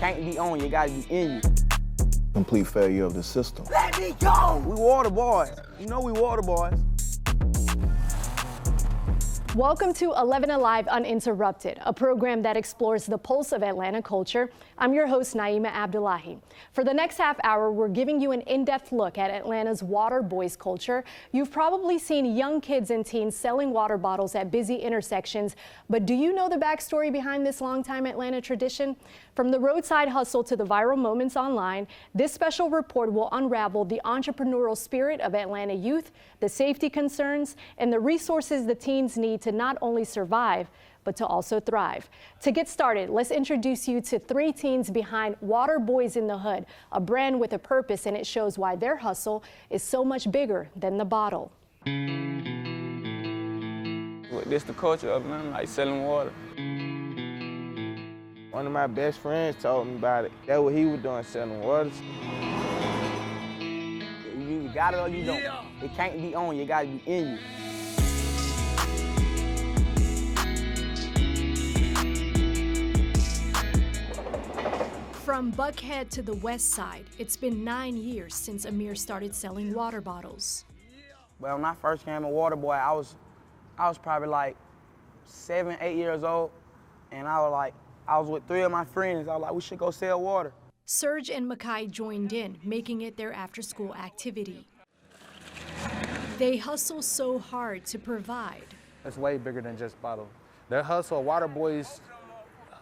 can't be on you, it gotta be in you. Complete failure of the system. Let me go! We water boys. You know we water boys. Welcome to 11 Alive Uninterrupted, a program that explores the pulse of Atlanta culture. I'm your host, Naima Abdullahi. For the next half hour, we're giving you an in-depth look at Atlanta's water boys culture. You've probably seen young kids and teens selling water bottles at busy intersections, but do you know the backstory behind this longtime Atlanta tradition? From the roadside hustle to the viral moments online, this special report will unravel the entrepreneurial spirit of Atlanta youth, the safety concerns, and the resources the teens need to not only survive, but to also thrive. To get started, let's introduce you to three teens behind Water Boys in the Hood, a brand with a purpose, and it shows why their hustle is so much bigger than the bottle. This the culture of Atlanta, like selling water. One of my best friends told me about it. That's what he was doing, selling waters. You got it or you don't. It can't be on you, it gotta be in you. From Buckhead to the west side, it's been 9 years since Amir started selling water bottles. Well, when I first came a water boy, I was probably like 7, 8 years old, and I was with three of my friends. I was like, we should go sell water. Serge and Makai joined in, making it their after-school activity. They hustle so hard to provide. It's way bigger than just bottle. Their hustle, Water Boys'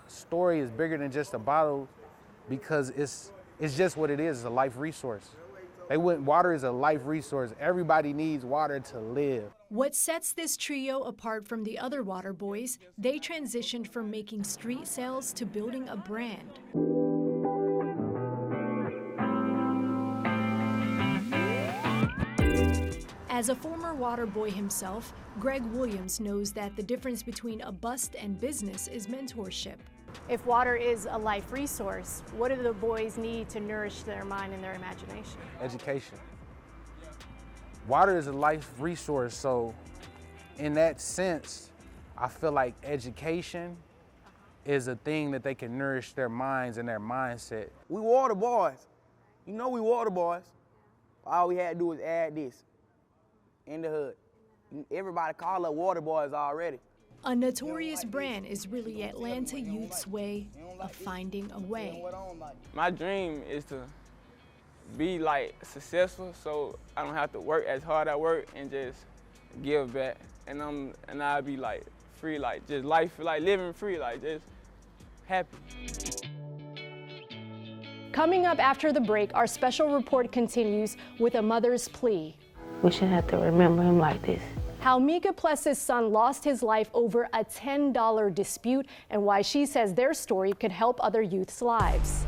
story is bigger than just a bottle because it's just what it is. It's a life resource. Water is a life resource. Everybody needs water to live. What sets this trio apart from the other Water Boys, they transitioned from making street sales to building a brand. As a former water boy himself, Greg Williams knows that the difference between a bust and business is mentorship. If water is a life resource, what do the boys need to nourish their mind and their imagination? Education. Water is a life resource, so in that sense, I feel like education is a thing that they can nourish their minds and their mindset. We water boys. You know we water boys. All we had to do was add this in the hood. Everybody call us water boys already. A notorious brand is really Atlanta youth's way of finding a way. My dream is to be like successful, so I don't have to work as hard as I work and just give back. And I'll be like free, like just life, like living free, like just happy. Coming up after the break, our special report continues with a mother's plea. We shouldn't have to remember him like this. How Mika Pless's son lost his life over a $10 dispute and why she says their story could help other youth's lives.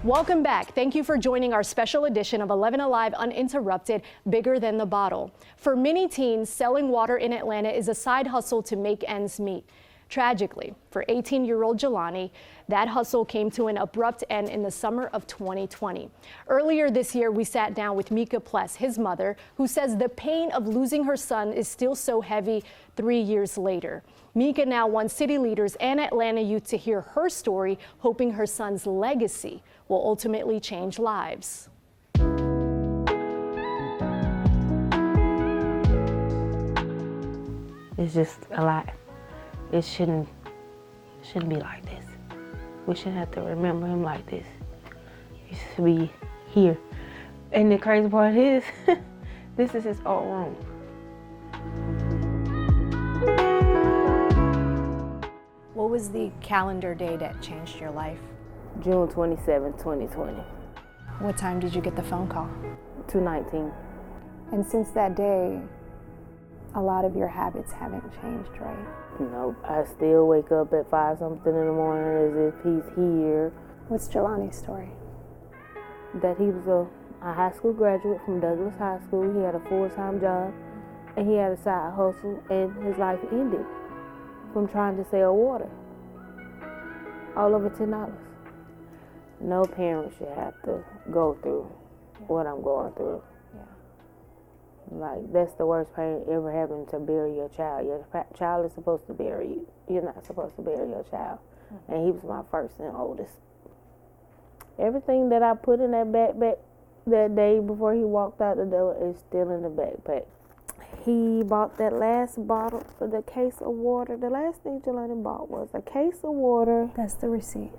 Welcome back. Thank you for joining our special edition of 11 Alive Uninterrupted, Bigger Than the Bottle. For many teens, selling water in Atlanta is a side hustle to make ends meet. Tragically, for 18-year-old Jelani, that hustle came to an abrupt end in the summer of 2020. Earlier this year, we sat down with Mika Pless, his mother, who says the pain of losing her son is still so heavy 3 years later. Mika now wants city leaders and Atlanta youth to hear her story, hoping her son's legacy will ultimately change lives. It's just a lot. It shouldn't be like this. We shouldn't have to remember him like this. He should be here. And the crazy part is, this is his old room. What was the calendar day that changed your life? June 27, 2020, What time did you get the phone call? 2:19. And since that day, a lot of your habits haven't changed, right? Nope, I still wake up at 5-something in the morning as if he's here. What's Jelani's story? That he was a high school graduate from Douglas High School. He had a full-time job and he had a side hustle, and his life ended from trying to sell water. All over $10. No parent should have to go through what I'm going through. Yeah. Like, that's the worst pain ever having to bury your child. Your child is supposed to bury you. You're not supposed to bury your child. Mm-hmm. And he was my first and oldest. Everything that I put in that backpack that day before he walked out the door is still in the backpack. He bought that last bottle, the case of water. The last thing Jelani bought was a case of water. That's the receipt.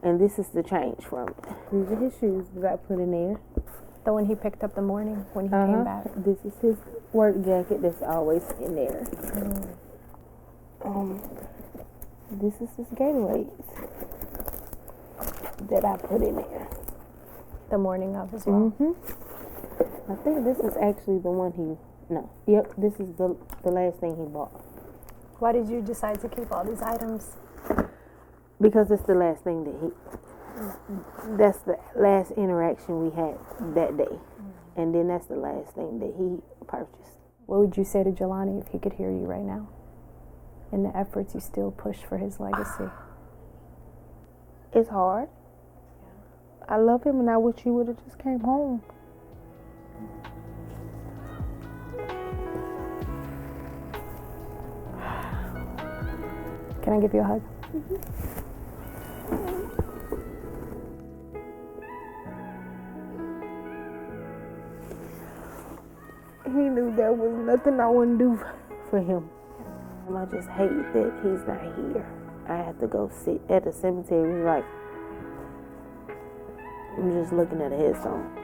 And this is the change from it. These are his shoes that I put in there. The one he picked up the morning when he came back. This is his work jacket that's always in there. This is his Gatorades that I put in there. The morning of as well. I think this is actually the one Yep, this is the last thing he bought. Why did you decide to keep all these items? Because it's the last thing that's the last interaction we had that day. And then that's the last thing that he purchased. What would you say to Jelani if he could hear you right now? In the efforts you still push for his legacy? It's hard. I love him and I wish he would have just came home. Can I give you a hug? He knew there was nothing I wouldn't do for him. And I just hate that he's not here. I have to go sit at the cemetery like I'm just looking at a headstone.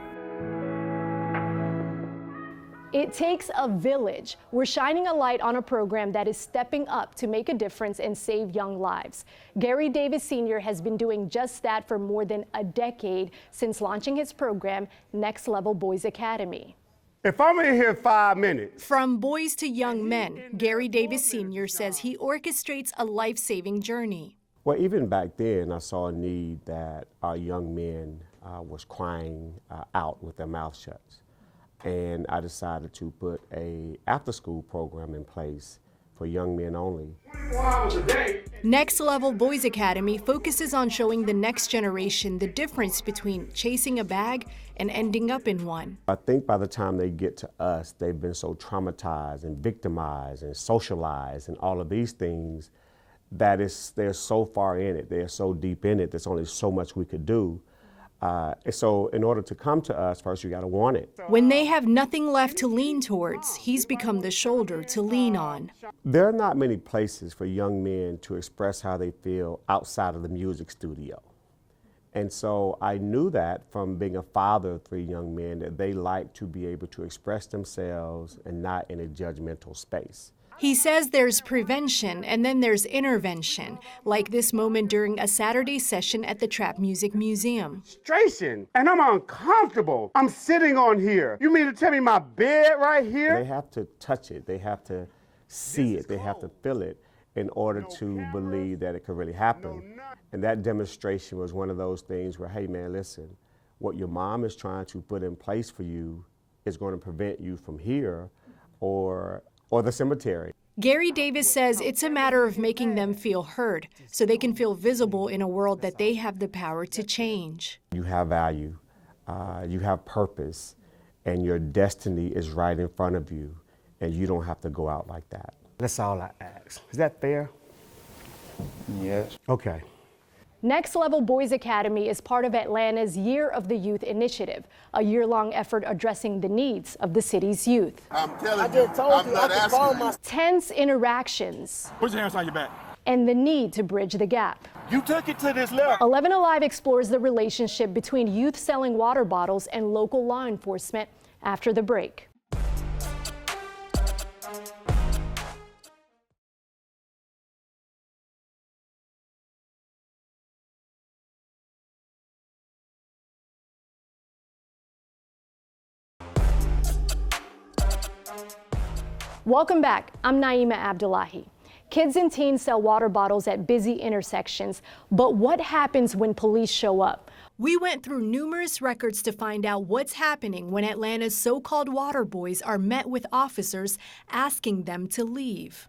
It takes a village. We're shining a light on a program that is stepping up to make a difference and save young lives. Gary Davis Sr. has been doing just that for more than a decade since launching his program, Next Level Boys Academy. If I'm in here 5 minutes. From boys to young men, Gary Davis Sr. says he orchestrates a life-saving journey. Well, even back then, I saw a need that our young men was crying out with their mouth shut. And I decided to put a after-school program in place for young men only. 24 hours a day. Next Level Boys Academy focuses on showing the next generation the difference between chasing a bag and ending up in one. I think by the time they get to us, they've been so traumatized and victimized and socialized and all of these things that they're so far in it, they're so deep in it, there's only so much we could do. So in order to come to us, first you got to want it. When they have nothing left to lean towards, he's become the shoulder to lean on. There are not many places for young men to express how they feel outside of the music studio. And so I knew that from being a father of 3 young men that they like to be able to express themselves and not in a judgmental space. He says there's prevention and then there's intervention, like this moment during a Saturday session at the Trap Music Museum. Frustration, and I'm uncomfortable. I'm sitting on here. You mean to tell me my bed right here? They have to touch it. They have to see it. They have to feel it in order to believe that it could really happen. And that demonstration was one of those things where, hey man, listen, what your mom is trying to put in place for you is going to prevent you from here or the cemetery. Gary Davis says it's a matter of making them feel heard so they can feel visible in a world that they have the power to change. You have value, you have purpose, and your destiny is right in front of you, and you don't have to go out like that. That's all I ask. Is that fair? Yes. Okay. Next Level Boys Academy is part of Atlanta's Year of the Youth initiative, a year-long effort addressing the needs of the city's youth. I'm telling you, I'm not asking you. Tense interactions. Put your hands on your back. And the need to bridge the gap. You took it to this level. 11 Alive explores the relationship between youth selling water bottles and local law enforcement after the break. Welcome back. I'm Naima Abdullahi. Kids and teens sell water bottles at busy intersections, but what happens when police show up? We went through numerous records to find out what's happening when Atlanta's so-called water boys are met with officers asking them to leave.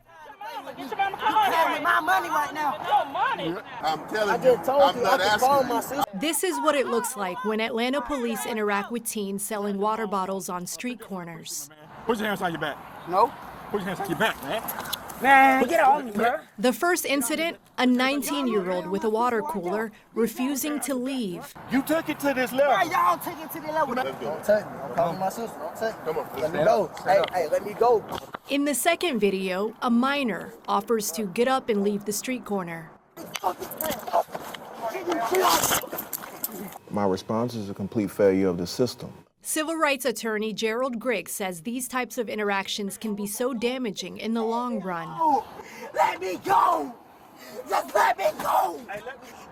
Get your mama car. You with my money right now. Your money. I'm telling I just told I'm you not I can phone asking. my sister. This is what it looks like when Atlanta police interact with teens selling water bottles on street corners. Put your hands on your back. No. Put your hands on your back, man. Man, get on me, bro. The first incident, a 19-year-old with a water cooler refusing to leave. You took it to this Why level. y'all take it to the level? Let's do Don't it. touch me. I'm calling my sister. Don't touch me. Come on. Let me go. Hey, let me go. In the second video, a minor offers to get up and leave the street corner. My response is a complete failure of the system. Civil rights attorney Gerald Griggs says these types of interactions can be so damaging in the long run. Let me go. Just let me go.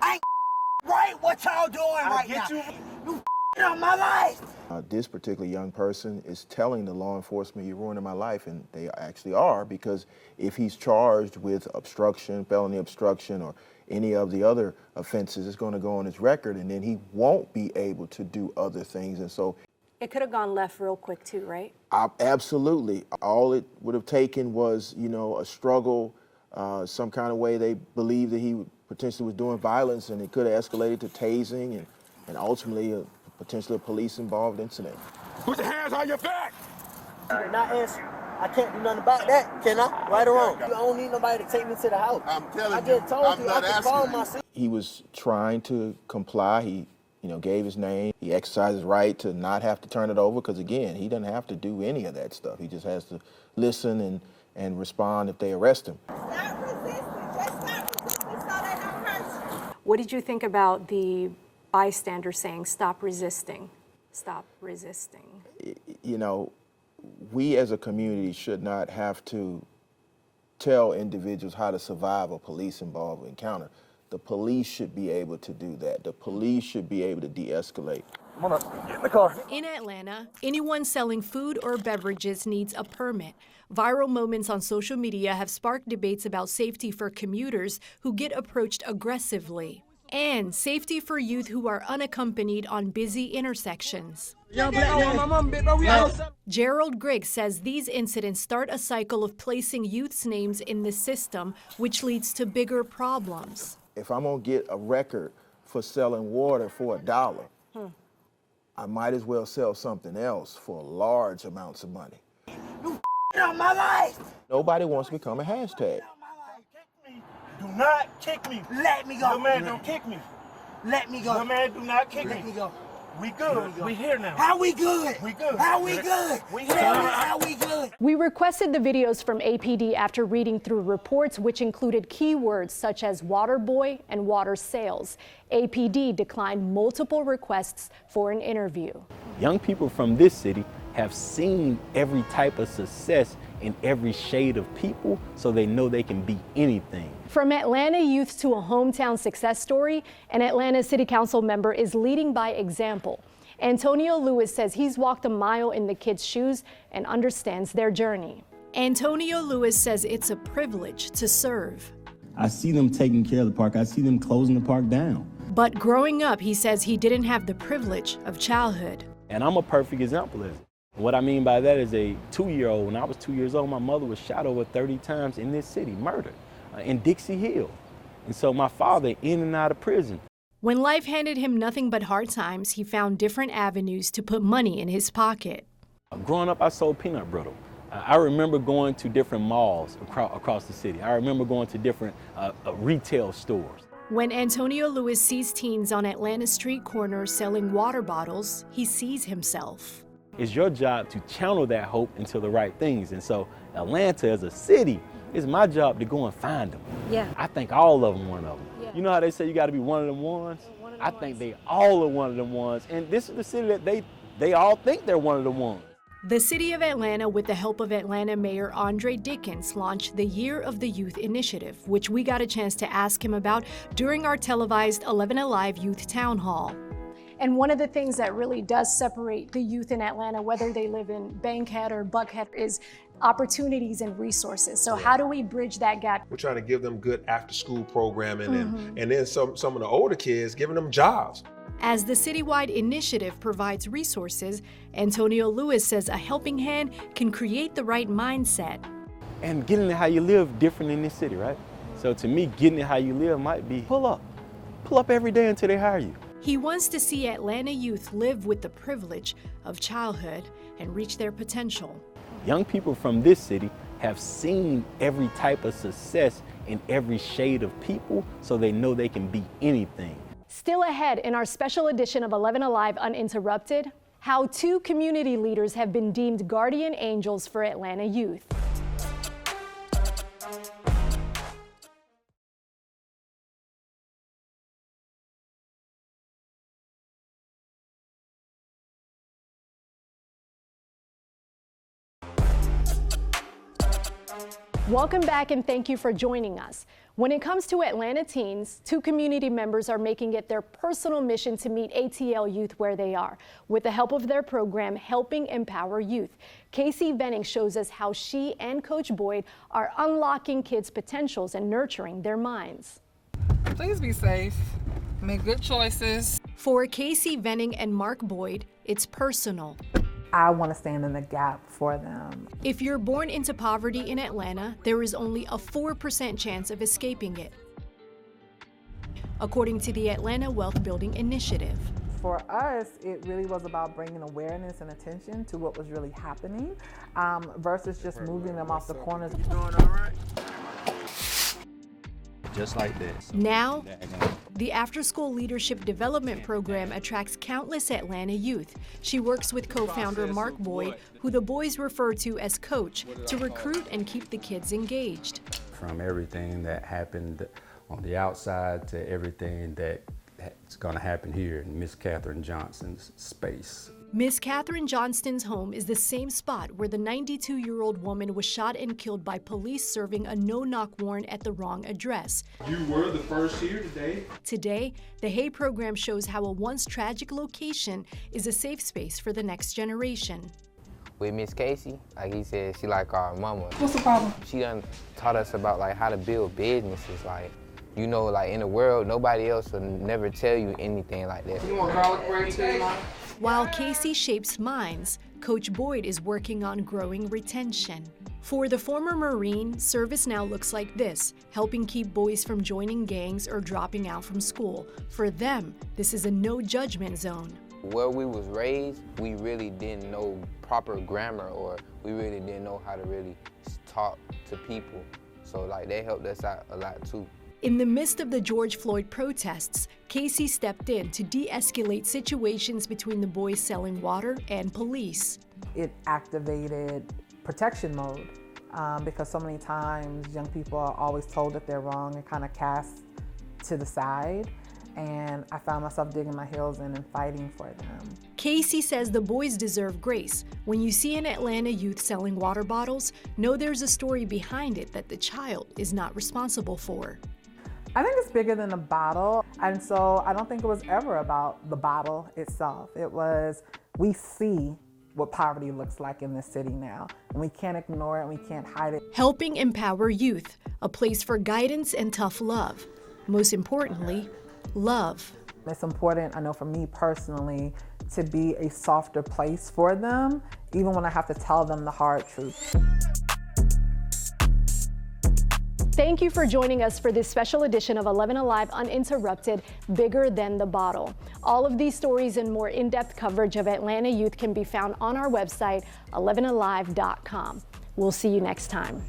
I ain't right what y'all doing right now. You on my life. This particular young person is telling the law enforcement, you're ruining my life, and they actually are, because if he's charged with obstruction, felony obstruction, or any of the other offenses, it's going to go on his record, and then he won't be able to do other things. And so It could have gone left real quick too, right? absolutely. All it would have taken was, a struggle, some kind of way they believed that he potentially was doing violence, and it could have escalated to tasing and ultimately potentially a police-involved incident. Put your hands on your back. You're not answering. I can't do nothing about that, can I? Right or wrong? I don't need nobody to take me to the house. I'm telling I you, just told I'm you not I can phone asking. my sister. He was trying to comply. He gave his name. He exercised his right to not have to turn it over because, again, he doesn't have to do any of that stuff. He just has to listen and respond if they arrest him. Stop resisting. Just stop resisting so they don't hurt you. What did you think about the bystander saying, stop resisting? Stop resisting. We as a community should not have to tell individuals how to survive a police-involved encounter. The police should be able to do that. The police should be able to de-escalate. Come on, get in the car. In Atlanta, anyone selling food or beverages needs a permit. Viral moments on social media have sparked debates about safety for commuters who get approached aggressively, and safety for youth who are unaccompanied on busy intersections. Gerald Griggs says these incidents start a cycle of placing youth's names in the system, which leads to bigger problems. If I'm gonna get a record for selling water for $1, I might as well sell something else for large amounts of money. You on my life. Nobody wants to become a hashtag. Do not kick me. Let me go. The man don't kick me. Let me go. The man do not kick Let me go. We good. We here now. How we good? We good. How we good? We Tell me here. how we good? We requested the videos from APD after reading through reports which included keywords such as water boy and water sales. APD declined multiple requests for an interview. Young people from this city have seen every type of success in every shade of people, so they know they can be anything. From Atlanta youth to a hometown success story, an Atlanta City Council member is leading by example. Antonio Lewis says he's walked a mile in the kids' shoes and understands their journey. Antonio Lewis says it's a privilege to serve. I see them taking care of the park. I see them closing the park down. But growing up, he says he didn't have the privilege of childhood. And I'm a perfect example of it. What I mean by that is a 2-year-old. When I was 2 years old, my mother was shot over 30 times in this city, murdered, in Dixie Hill. And so my father in and out of prison. When life handed him nothing but hard times, he found different avenues to put money in his pocket. Growing up, I sold peanut brittle. I remember going to different malls across the city. I remember going to different retail stores. When Antonio Lewis sees teens on Atlanta street corners selling water bottles, he sees himself. It's your job to channel that hope into the right things. And so Atlanta as a city, it's my job to go and find them. Yeah. I think all of them one of them. Yeah. You know how they say you got to be one of them ones? I think they all are one of them ones. And this is the city that they all think they're one of the ones. The city of Atlanta, with the help of Atlanta Mayor Andre Dickens, launched the Year of the Youth initiative, which we got a chance to ask him about during our televised 11 Alive Youth Town Hall. And one of the things that really does separate the youth in Atlanta, whether they live in Bankhead or Buckhead, is opportunities and resources. So how do we bridge that gap? We're trying to give them good after-school programming and then some of the older kids, giving them jobs. As the citywide initiative provides resources, Antonio Lewis says a helping hand can create the right mindset. And getting it how you live different in this city, right? So to me, getting it how you live might be pull up every day until they hire you. He wants to see Atlanta youth live with the privilege of childhood and reach their potential. Young people from this city have seen every type of success in every shade of people, so they know they can be anything. Still ahead in our special edition of 11 Alive Uninterrupted, how 2 community leaders have been deemed guardian angels for Atlanta youth. Welcome back and thank you for joining us. When it comes to Atlanta teens, 2 community members are making it their personal mission to meet ATL youth where they are, with the help of their program, Helping Empower Youth. Casey Venning shows us how she and Coach Boyd are unlocking kids' potentials and nurturing their minds. Please be safe, make good choices. For Casey Venning and Mark Boyd, it's personal. I want to stand in the gap for them. If you're born into poverty in Atlanta, there is only a 4% chance of escaping it, according to the Atlanta Wealth Building Initiative. For us, it really was about bringing awareness and attention to what was really happening versus just moving them off the corners. You doing all right? Just like this. Now, the after-school leadership development program attracts countless Atlanta youth. She works with co-founder Mark Boyd, who the boys refer to as Coach, to recruit and keep the kids engaged. From everything that happened on the outside to everything that's going to happen here in Miss Catherine Johnston's space. Miss Catherine Johnston's home is the same spot where the 92-year-old woman was shot and killed by police serving a no-knock warrant at the wrong address. You were the first here today. Today, the HAY program shows how a once tragic location is a safe space for the next generation. With Miss Casey, like he said, she like our mama. What's the problem? She done taught us about like how to build businesses. Like, you know, like in the world, nobody else will never tell you anything like that. You want garlic bread too, Mom? While Casey shapes minds, Coach Boyd is working on growing retention. For the former Marine, service now looks like this, helping keep boys from joining gangs or dropping out from school. For them, this is a no-judgment zone. Where we was raised, we really didn't know proper grammar, or we really didn't know how to really talk to people. So like they helped us out a lot too. In the midst of the George Floyd protests, Casey stepped in to de-escalate situations between the boys selling water and police. It activated protection mode because so many times young people are always told that they're wrong and kind of cast to the side. And I found myself digging my heels in and fighting for them. Casey says the boys deserve grace. When you see an Atlanta youth selling water bottles, know there's a story behind it that the child is not responsible for. I think it's bigger than a bottle, and so I don't think it was ever about the bottle itself. It was, we see what poverty looks like in this city now, and we can't ignore it, and we can't hide it. Helping Empower Youth, a place for guidance and tough love. Most importantly, love. It's important, I know for me personally, to be a softer place for them, even when I have to tell them the hard truth. Thank you for joining us for this special edition of 11 Alive Uninterrupted, Bigger Than the Bottle. All of these stories and more in-depth coverage of Atlanta youth can be found on our website, 11alive.com. We'll see you next time.